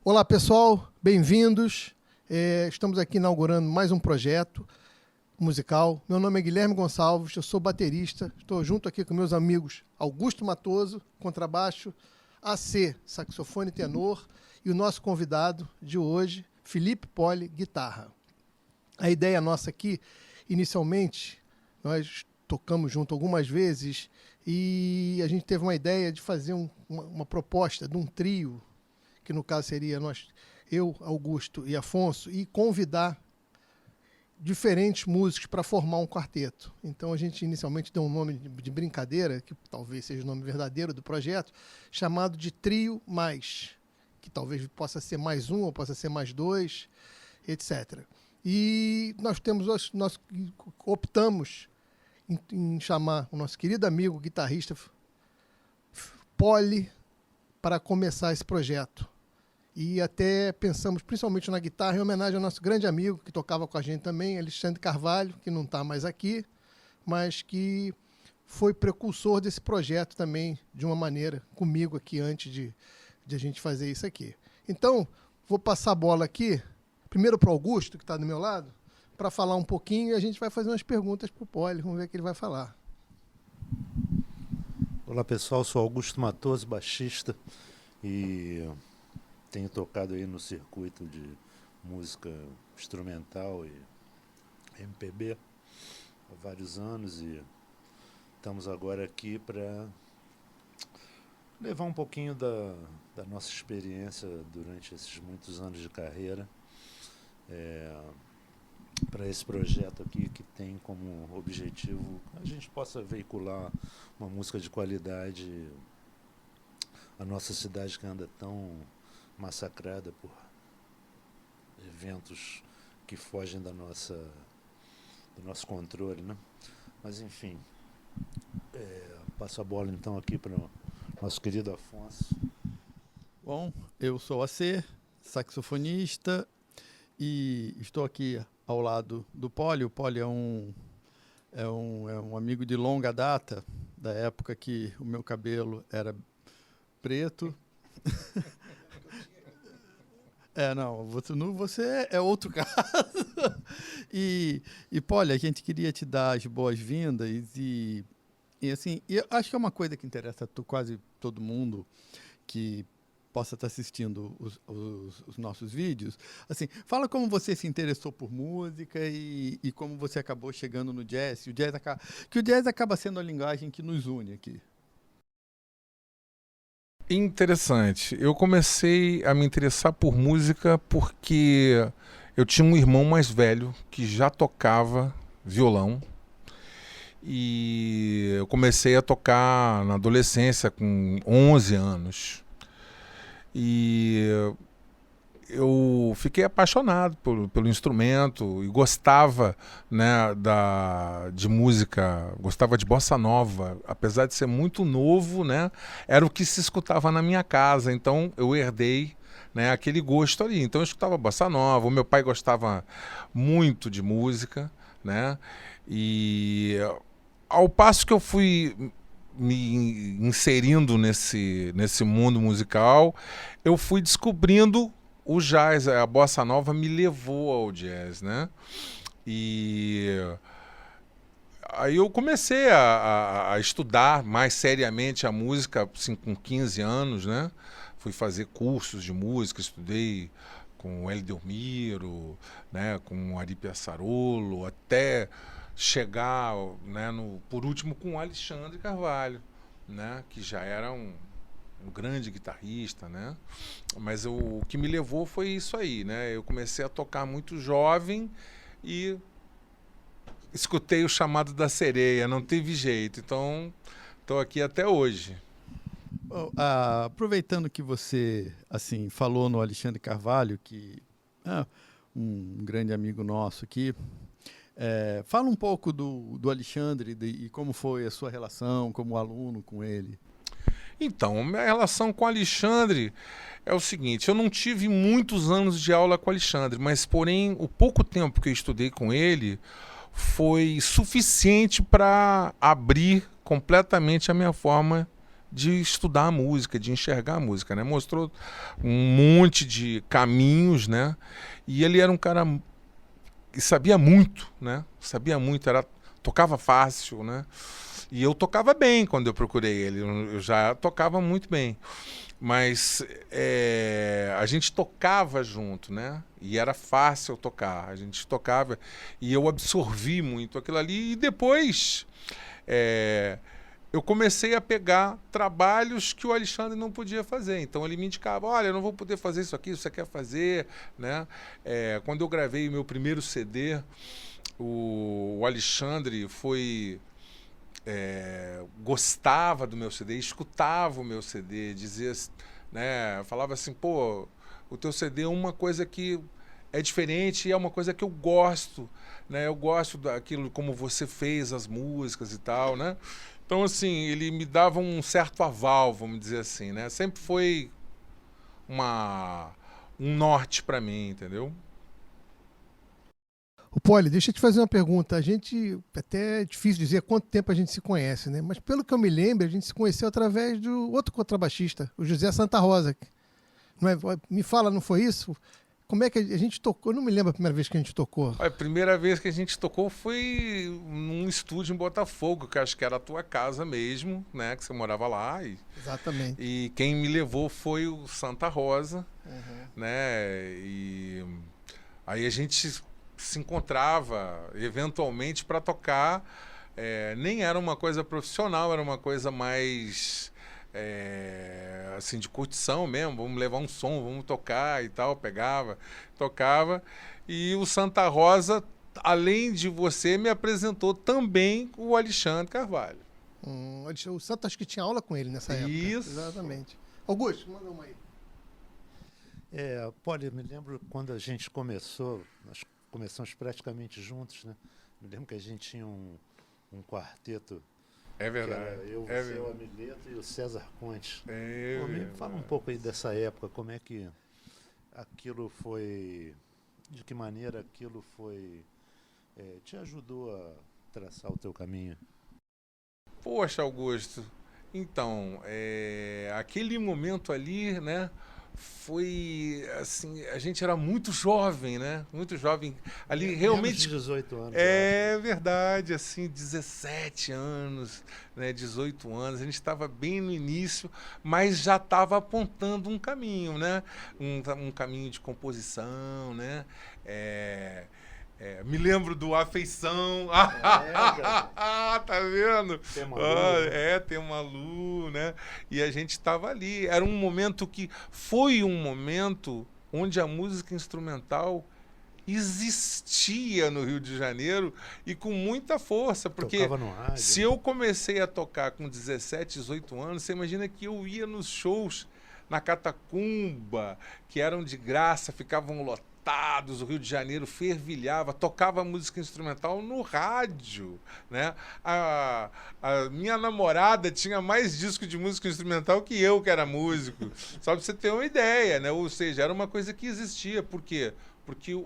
Olá pessoal, bem-vindos. Estamos aqui inaugurando mais um projeto musical. Meu nome é Guilherme Gonçalves, eu sou baterista. Estou junto aqui com meus amigos Augusto Matoso, contrabaixo, AC, saxofone tenor, e o nosso convidado de hoje, Felipe Poli, guitarra. A ideia nossa aqui, inicialmente, nós tocamos junto algumas vezes e a gente teve uma ideia de fazer uma proposta de um trio, que no caso seria eu, Augusto e Afonso, e convidar diferentes músicos para formar um quarteto. Então a gente inicialmente deu um nome de brincadeira, que talvez seja o nome verdadeiro do projeto, chamado de Trio Mais, que talvez possa ser mais um ou possa ser mais dois, etc. E nós optamos em chamar o nosso querido amigo guitarrista Poli para começar esse projeto. E até pensamos principalmente na guitarra em homenagem ao nosso grande amigo que tocava com a gente também, Alexandre Carvalho, que não está mais aqui, mas que foi precursor desse projeto também, de uma maneira, comigo aqui, antes de a gente fazer isso aqui. Então, vou passar a bola aqui, primeiro para o Augusto, que está do meu lado, para falar um pouquinho, e a gente vai fazer umas perguntas para o Poli, vamos ver o que ele vai falar. Olá pessoal, sou Augusto Matoso, baixista, e tenho tocado aí no circuito de música instrumental e MPB há vários anos, e estamos agora aqui para levar um pouquinho da nossa experiência durante esses muitos anos de carreira para esse projeto aqui, que tem como objetivo a gente possa veicular uma música de qualidade. A nossa cidade, que anda tão massacrada por eventos que fogem do nosso controle, né? Mas enfim, passo a bola então aqui para o nosso querido Afonso. Bom, eu sou AC, saxofonista, e estou aqui ao lado do Poli. O Poli é um amigo de longa data, da época que o meu cabelo era preto. Não, você é outro caso. E Poli, a gente queria te dar as boas-vindas e assim, eu acho que é uma coisa que interessa quase todo mundo que possa estar assistindo os nossos vídeos. Assim, fala como você se interessou por música e como você acabou chegando no jazz. Que o jazz acaba sendo a linguagem que nos une aqui. Interessante. Eu comecei a me interessar por música porque eu tinha um irmão mais velho que já tocava violão, e eu comecei a tocar na adolescência com 11 anos. E eu fiquei apaixonado pelo instrumento e gostava, né, de música, gostava de bossa nova, apesar de ser muito novo, né, era o que se escutava na minha casa, então eu herdei, né, aquele gosto ali. Então eu escutava bossa nova, o meu pai gostava muito de música, né, e ao passo que eu fui me inserindo nesse mundo musical, eu fui descobrindo o jazz. A bossa nova me levou ao jazz, né? E aí eu comecei a estudar mais seriamente a música, assim, com 15 anos, né? Fui fazer cursos de música, estudei com o Hélio Delmiro, né? Com o Ari Piazzarolo, até chegar, né, por último com o Alexandre Carvalho, né? Que já era um grande guitarrista, né? Mas o que me levou foi isso aí, né? Eu comecei a tocar muito jovem e escutei o chamado da sereia, não teve jeito, então estou aqui até hoje. Bom, aproveitando que você assim falou no Alexandre Carvalho, que é um grande amigo nosso aqui, fala um pouco do Alexandre e como foi a sua relação como aluno com ele. Então, minha relação com o Alexandre é o seguinte: eu não tive muitos anos de aula com o Alexandre, mas porém o pouco tempo que eu estudei com ele foi suficiente para abrir completamente a minha forma de estudar a música, de enxergar a música, né? Mostrou um monte de caminhos, né? E ele era um cara que sabia muito, né? Sabia muito, tocava fácil, né? E eu tocava bem quando eu procurei ele, eu já tocava muito bem. Mas a gente tocava junto, né? E era fácil tocar. A gente tocava e eu absorvi muito aquilo ali. E depois eu comecei a pegar trabalhos que o Alexandre não podia fazer. Então ele me indicava, olha, eu não vou poder fazer isso aqui, você quer fazer, né? Quando eu gravei o meu primeiro CD, o Alexandre gostava do meu CD, escutava o meu CD, dizia, né, falava assim, pô, o teu CD é uma coisa que é diferente e é uma coisa que eu gosto, né? Eu gosto daquilo como você fez as músicas e tal, né? Então, assim, ele me dava um certo aval, vamos dizer assim, né? Sempre foi um norte para mim, entendeu? O Poli, deixa eu te fazer uma pergunta. A gente, até é difícil dizer quanto tempo a gente se conhece, né? Mas pelo que eu me lembro, a gente se conheceu através do outro contrabaixista, o José Santa Rosa. Não é? Me fala, não foi isso? Como é que a gente tocou? Eu não me lembro a primeira vez que a gente tocou. A primeira vez que a gente tocou foi num estúdio em Botafogo, que acho que era a tua casa mesmo, né? Que você morava lá. Exatamente. E quem me levou foi o Santa Rosa, né? E aí a gente se encontrava eventualmente para tocar. Nem era uma coisa profissional, era uma coisa mais assim, de curtição mesmo. Vamos levar um som, vamos tocar e tal. Tocava. E o Santa Rosa, além de você, me apresentou também o Alexandre Carvalho. O Santa acho que tinha aula com ele nessa época. Isso. Exatamente. Augusto, manda uma aí. Poli, me lembro quando a gente começou, nós começamos praticamente juntos, né? Me lembro que a gente tinha um quarteto. É verdade. Que era eu, você, o Amileto e o César Conte. Me fala um pouco aí dessa época, como é que aquilo foi, de que maneira aquilo foi, te ajudou a traçar o teu caminho? Poxa, Augusto, então, aquele momento ali, né? Foi assim, a gente era muito jovem, né? Muito jovem. Ali realmente. Menos de 18 anos. É verdade, assim, 17 anos, né? 18 anos. A gente estava bem no início, mas já estava apontando um caminho, né? Um caminho de composição, né? Me lembro do Afeição. Tá vendo? Tem uma Lu, né? E a gente estava ali. Era um momento que foi um momento onde a música instrumental existia no Rio de Janeiro e com muita força, porque tocava no rádio, se eu comecei a tocar com 17, 18 anos, você imagina que eu ia nos shows na Catacumba, que eram de graça, ficavam lotados, o Rio de Janeiro fervilhava, tocava música instrumental no rádio, né? A minha namorada tinha mais disco de música instrumental que eu, que era músico. Só pra você ter uma ideia, né? Ou seja, era uma coisa que existia. Por quê? Porque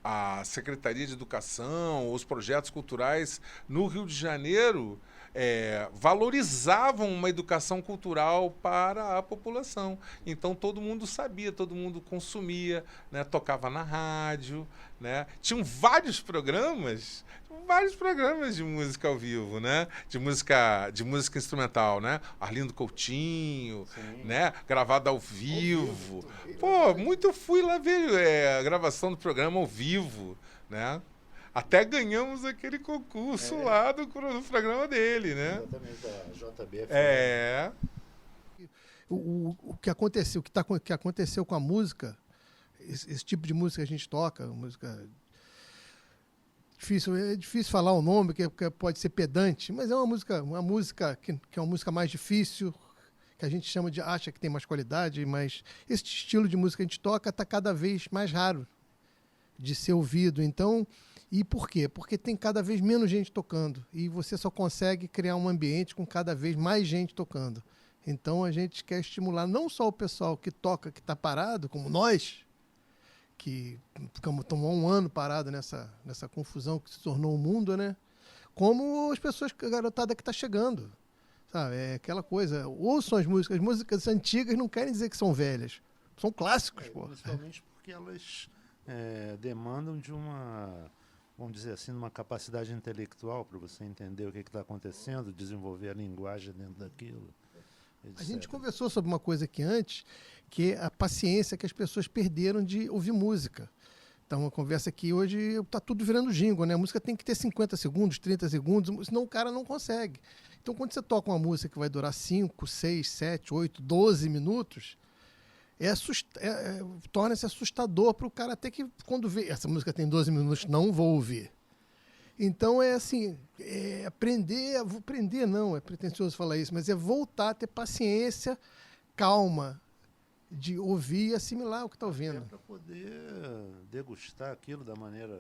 a Secretaria de Educação, os projetos culturais no Rio de Janeiro valorizavam uma educação cultural para a população. Então todo mundo sabia, todo mundo consumia, né? Tocava na rádio, né? Tinham vários programas de música ao vivo, né? De música instrumental, né? Arlindo Coutinho, né? Gravado ao vivo. Pô, muito fui lá ver a gravação do programa ao vivo, né? Até ganhamos aquele concurso lá do programa dele, né? Exatamente, da JBF. O que aconteceu, que aconteceu com a música, esse tipo de música que a gente toca, música é difícil falar o nome, que pode ser pedante, mas é uma música que é uma música mais difícil, que a gente acha que tem mais qualidade, mas esse estilo de música que a gente toca está cada vez mais raro de ser ouvido. Então, e por quê? Porque tem cada vez menos gente tocando e você só consegue criar um ambiente com cada vez mais gente tocando. Então a gente quer estimular não só o pessoal que toca, que está parado, como nós, que tomou um ano parado nessa confusão que se tornou o mundo, né? Como as pessoas, a garotada que está chegando. sabe? É aquela coisa, ouçam as músicas antigas não querem dizer que são velhas. São clássicos, pô. Principalmente porque elas demandam de uma, vamos dizer assim, uma capacidade intelectual para você entender o que está acontecendo, desenvolver a linguagem dentro daquilo. A gente conversou sobre uma coisa aqui antes, que é a paciência que as pessoas perderam de ouvir música. Então, uma conversa aqui hoje está tudo virando jingle, né? A música tem que ter 50 segundos, 30 segundos, senão o cara não consegue. Então, quando você toca uma música que vai durar 5, 6, 7, 8, 12 minutos, torna-se assustador para o cara até que, quando vê, essa música tem 12 minutos, não vou ouvir. Então, aprender não, é pretensioso falar isso, mas é voltar a ter paciência, calma, de ouvir e assimilar o que está ouvindo. Para poder degustar aquilo da maneira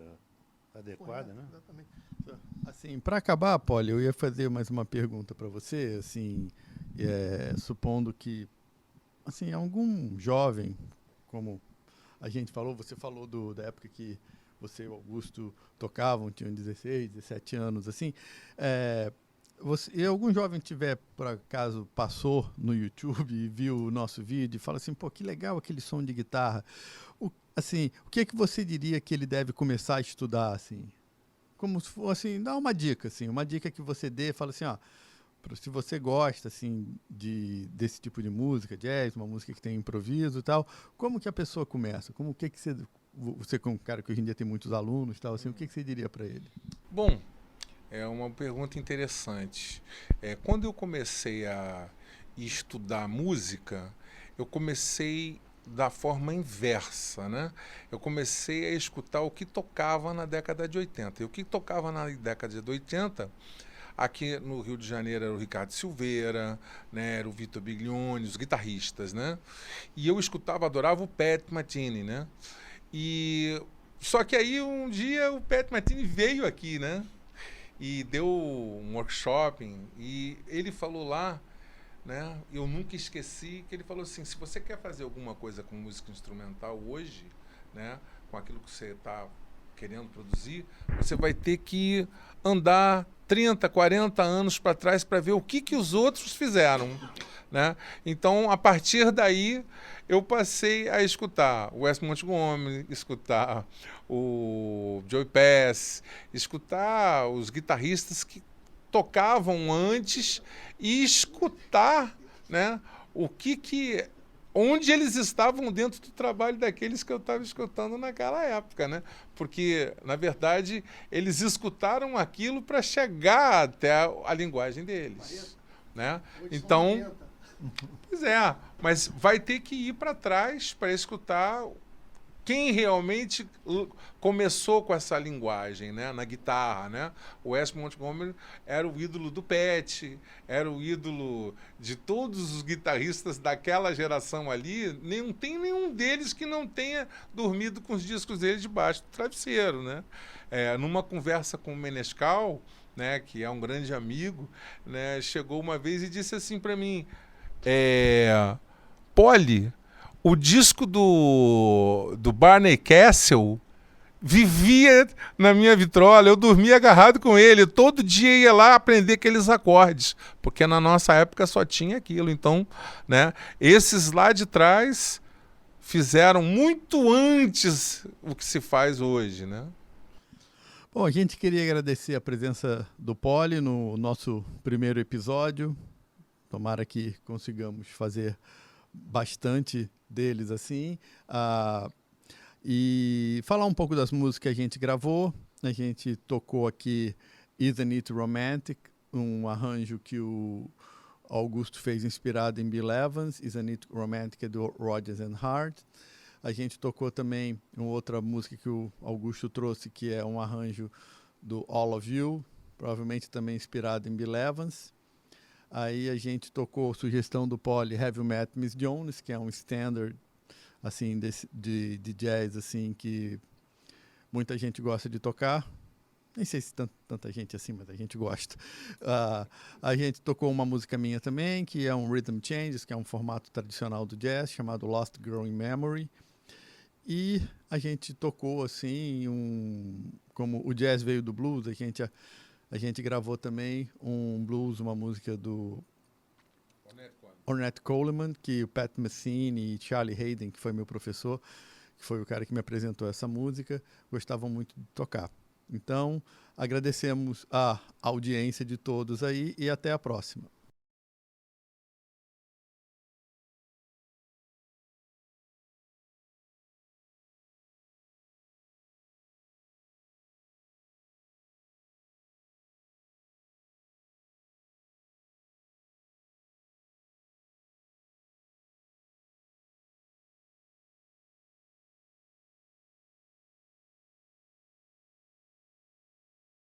adequada, né? Exatamente. Assim, para acabar, Poli, eu ia fazer mais uma pergunta para você, assim, supondo que, assim, algum jovem, como a gente falou, você falou da época que você e o Augusto tocavam, tinham 16, 17 anos, assim, algum jovem tiver, por acaso, passou no YouTube e viu o nosso vídeo e fala assim, pô, que legal aquele som de guitarra. O que é que você diria que ele deve começar a estudar, assim? Como se fosse, assim, dá uma dica, assim, uma dica que você dê, fala assim, ó, se você gosta, assim, desse tipo de música, jazz, uma música que tem improviso e tal, como que a pessoa começa? Como que você como um cara que hoje em dia tem muitos alunos e tal, assim, o que você diria para ele? Bom, é uma pergunta interessante. Quando eu comecei a estudar música, eu comecei da forma inversa, né? Eu comecei a escutar o que tocava na década de 80. E o que tocava na década de 80, aqui no Rio de Janeiro era o Ricardo Silveira, né? Era o Vitor Biglione, os guitarristas, né? E eu escutava, adorava o Pat Metheny, né? Só que aí um dia o Pat Metheny veio aqui, né? E deu um workshop, e ele falou lá, né? Eu nunca esqueci que ele falou assim, se você quer fazer alguma coisa com música instrumental hoje, né? Com aquilo que você está querendo produzir, você vai ter que andar 30, 40 anos para trás para ver o que os outros fizeram, né? Então, a partir daí, eu passei a escutar o Wes Montgomery, escutar o Joey Pass, escutar os guitarristas que tocavam antes e escutar, né, onde eles estavam dentro do trabalho daqueles que eu estava escutando naquela época, né? Porque, na verdade, eles escutaram aquilo para chegar até a linguagem deles, né? Então, pois é, mas vai ter que ir para trás para escutar quem realmente começou com essa linguagem, né, na guitarra, né? O Wes Montgomery era o ídolo do Pat, era o ídolo de todos os guitarristas daquela geração ali. Não tem nenhum deles que não tenha dormido com os discos dele debaixo do travesseiro, né? Numa conversa com o Menescal, né, que é um grande amigo, né, chegou uma vez e disse assim para mim, Poli, o disco do Barney Castle vivia na minha vitrola, eu dormia agarrado com ele, todo dia ia lá aprender aqueles acordes, porque na nossa época só tinha aquilo. Então, né, esses lá de trás fizeram muito antes o que se faz hoje, né? Bom, a gente queria agradecer a presença do Poli no nosso primeiro episódio. Tomara que consigamos fazer bastante deles assim. E falar um pouco das músicas que a gente gravou. A gente tocou aqui Isn't It Romantic, um arranjo que o Augusto fez inspirado em Bill Evans. Isn't It Romantic é do Rodgers and Hart. A gente tocou também uma outra música que o Augusto trouxe, que é um arranjo do All of You, provavelmente também inspirado em Bill Evans. Aí a gente tocou sugestão do Poli, Have You Met Miss Jones, que é um standard assim, de jazz assim, que muita gente gosta de tocar. Nem sei se tanta gente assim, mas a gente gosta. A gente tocou uma música minha também, que é um Rhythm Changes, que é um formato tradicional do jazz, chamado Lost Growing Memory. E a gente tocou assim, como o jazz veio do blues, a gente gravou também um blues, uma música do Ornette Coleman, que o Pat Metheny e Charlie Hayden, que foi meu professor, que foi o cara que me apresentou essa música, gostavam muito de tocar. Então, agradecemos a audiência de todos aí e até a próxima.